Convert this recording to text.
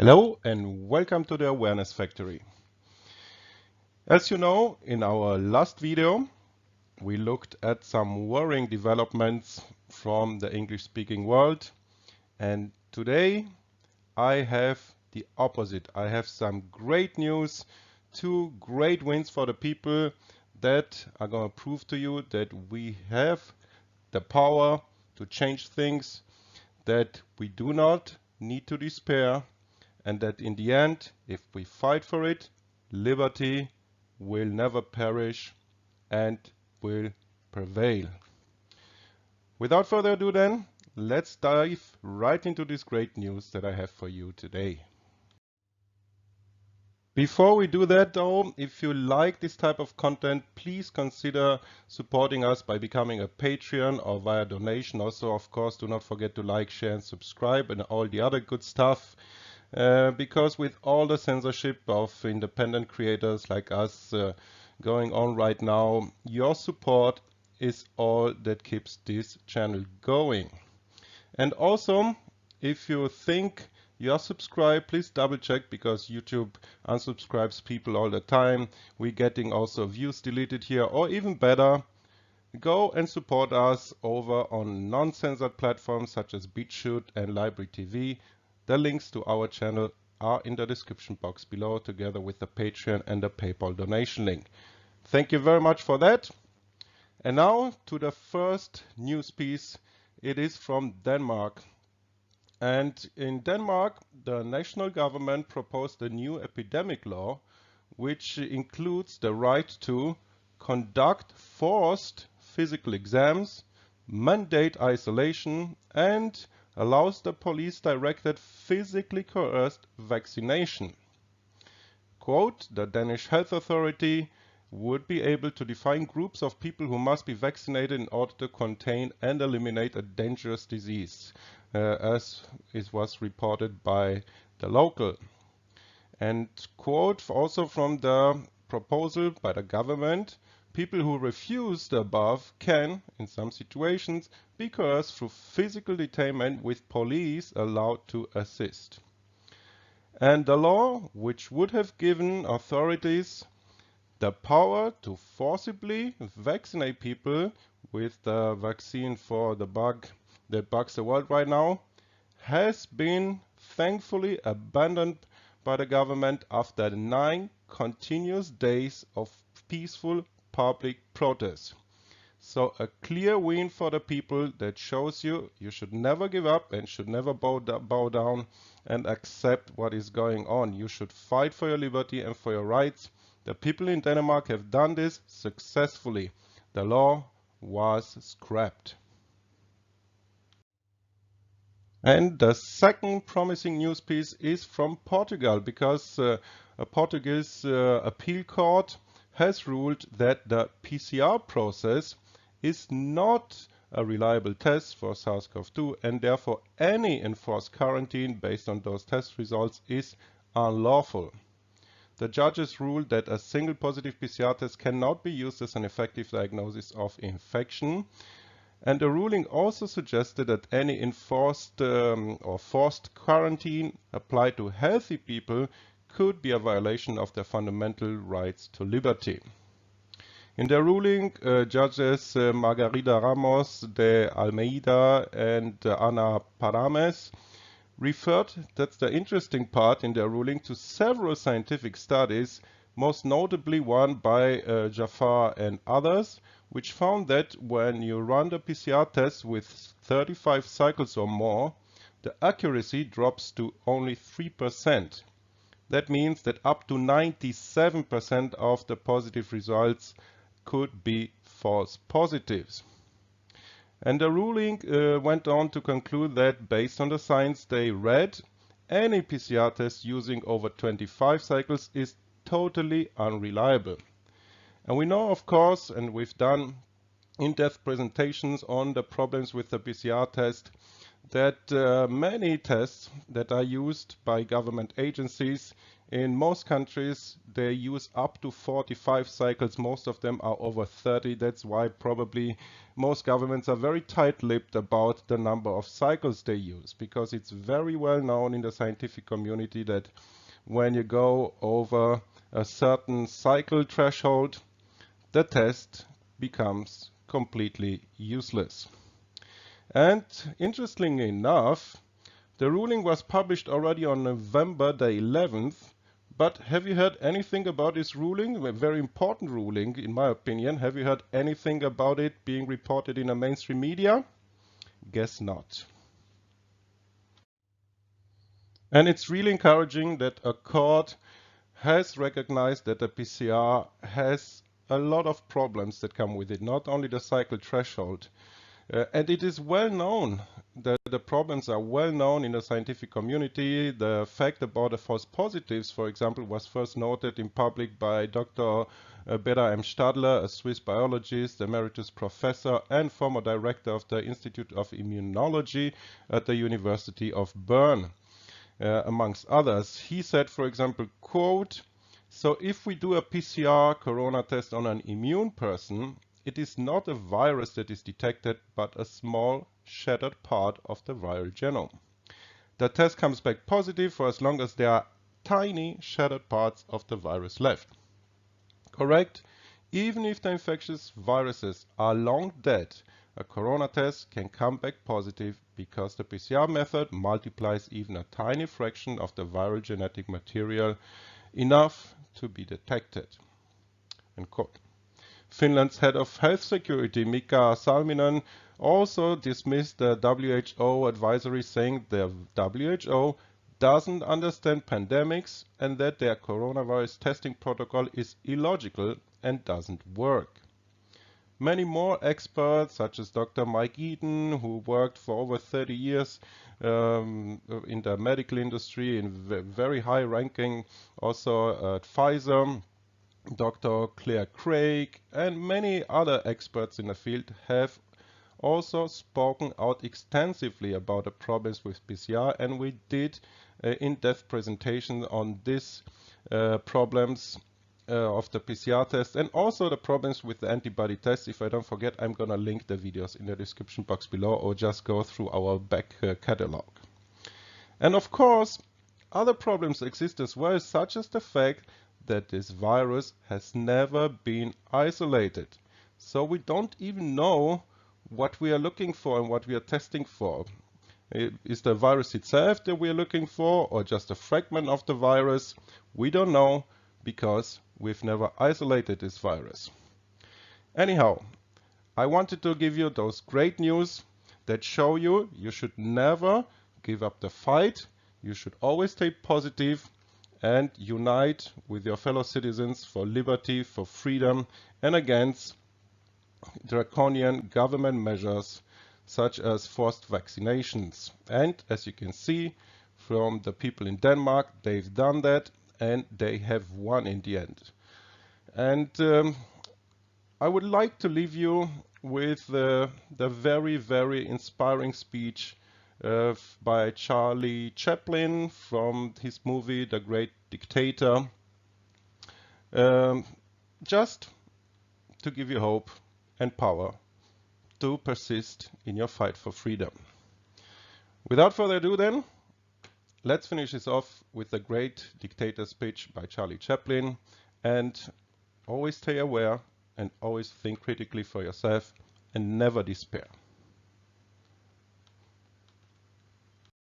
Hello and welcome to the Awareness Factory. As you know, in our last video, we looked at some worrying developments from the English-speaking world, and today I have the opposite. I have some great news, two great wins for the people that are going to prove to you that we have the power to change things, that we do not need to despair, and that in the end, if we fight for it, liberty will never perish and will prevail. Without further ado then, let's dive right into this great news that I have for you today. Before we do that though, if you like this type of content, please consider supporting us by becoming a Patreon or via donation. Also, of course, do not forget to like, share and subscribe and all the other good stuff. Because with all the censorship of independent creators like us going on right now, your support is all that keeps this channel going. And also, if you think you are subscribed, please double check, because YouTube unsubscribes people all the time. We're getting also views deleted here, or even better, go and support us over on non-censored platforms such as BitChute and Library TV. The links to our channel are in the description box below, together with the Patreon and the PayPal donation link. Thank you very much for that. And now to the first news piece. It is from Denmark. And in Denmark, the national government proposed a new epidemic law, which includes the right to conduct forced physical exams, mandate isolation, and allows the police-directed physically coerced vaccination. Quote, the Danish Health Authority would be able to define groups of people who must be vaccinated in order to contain and eliminate a dangerous disease, as it was reported by the local. And quote also from the proposal by the government, people who refuse the above can, in some situations, be coerced through physical detainment with police allowed to assist. And the law, which would have given authorities the power to forcibly vaccinate people with the vaccine for the bug that bugs the world right now, has been thankfully abandoned by the government after 9 continuous days of peaceful public protest. So a clear win for the people that shows you should never give up and should never bow down and accept what is going on. You should fight for your liberty and for your rights. The people in Denmark have done this successfully. The law was scrapped. And the second promising news piece is from Portugal, because a Portuguese appeal court has ruled that the PCR process is not a reliable test for SARS-CoV-2, and therefore any enforced quarantine based on those test results is unlawful. The judges ruled that a single positive PCR test cannot be used as an effective diagnosis of infection. And the ruling also suggested that any enforced or forced quarantine applied to healthy people could be a violation of their fundamental rights to liberty. In their ruling, judges Margarida Ramos de Almeida and Ana Parames referred, that's the interesting part in their ruling, to several scientific studies, most notably one by Jafar and others, which found that when you run the PCR test with 35 cycles or more, the accuracy drops to only 3%. That means that up to 97% of the positive results could be false positives. And the ruling went on to conclude that based on the science they read, any PCR test using over 25 cycles is totally unreliable. And we know, of course, and we've done in-depth presentations on the problems with the PCR test, that many tests that are used by government agencies in most countries, they use up to 45 cycles. Most of them are over 30. That's why probably most governments are very tight-lipped about the number of cycles they use, because it's very well known in the scientific community that when you go over a certain cycle threshold, the test becomes completely useless. And interestingly enough, the ruling was published already on November the 11th, but have you heard anything about this ruling? A very important ruling, in my opinion. Have you heard anything about it being reported in the mainstream media? Guess not. And it's really encouraging that a court has recognized that the PCR has a lot of problems that come with it, not only the cycle threshold. And it is well known, the problems are well known in the scientific community. The fact about the false positives, for example, was first noted in public by Dr. Beda M. Stadler, a Swiss biologist, emeritus professor, and former director of the Institute of Immunology at the University of Bern, amongst others. He said, for example, quote, "So if we do a PCR corona test on an immune person, it is not a virus that is detected, but a small shattered part of the viral genome. The test comes back positive for as long as there are tiny shattered parts of the virus left." Correct? Even if the infectious viruses are long dead, a corona test can come back positive because the PCR method multiplies even a tiny fraction of the viral genetic material, enough to be detected. End quote. Finland's head of health security, Mika Salminen, also dismissed the WHO advisory, saying the WHO doesn't understand pandemics and that their coronavirus testing protocol is illogical and doesn't work. Many more experts, such as Dr. Mike Eden, who worked for over 30 years in the medical industry in very high ranking, also at Pfizer, Dr. Claire Craig, and many other experts in the field have also spoken out extensively about the problems with PCR, and we did in-depth presentation on these problems of the PCR test and also the problems with the antibody test. If I don't forget, I'm going to link the videos in the description box below, or just go through our back catalog. And of course, other problems exist as well, such as the fact that this virus has never been isolated. So we don't even know what we are looking for and what we are testing for. Is the virus itself that we are looking for, or just a fragment of the virus? We don't know, because we've never isolated this virus. Anyhow, I wanted to give you those great news that show you should never give up the fight. You should always stay positive and unite with your fellow citizens for liberty, for freedom, and against draconian government measures such as forced vaccinations. And as you can see from the people in Denmark, they've done that and they have won in the end. And I would like to leave you with the very, very inspiring speech by Charlie Chaplin from his movie The Great Dictator, just to give you hope and power to persist in your fight for freedom. Without further ado then, let's finish this off with The Great Dictator speech by Charlie Chaplin, and always stay aware and always think critically for yourself and never despair.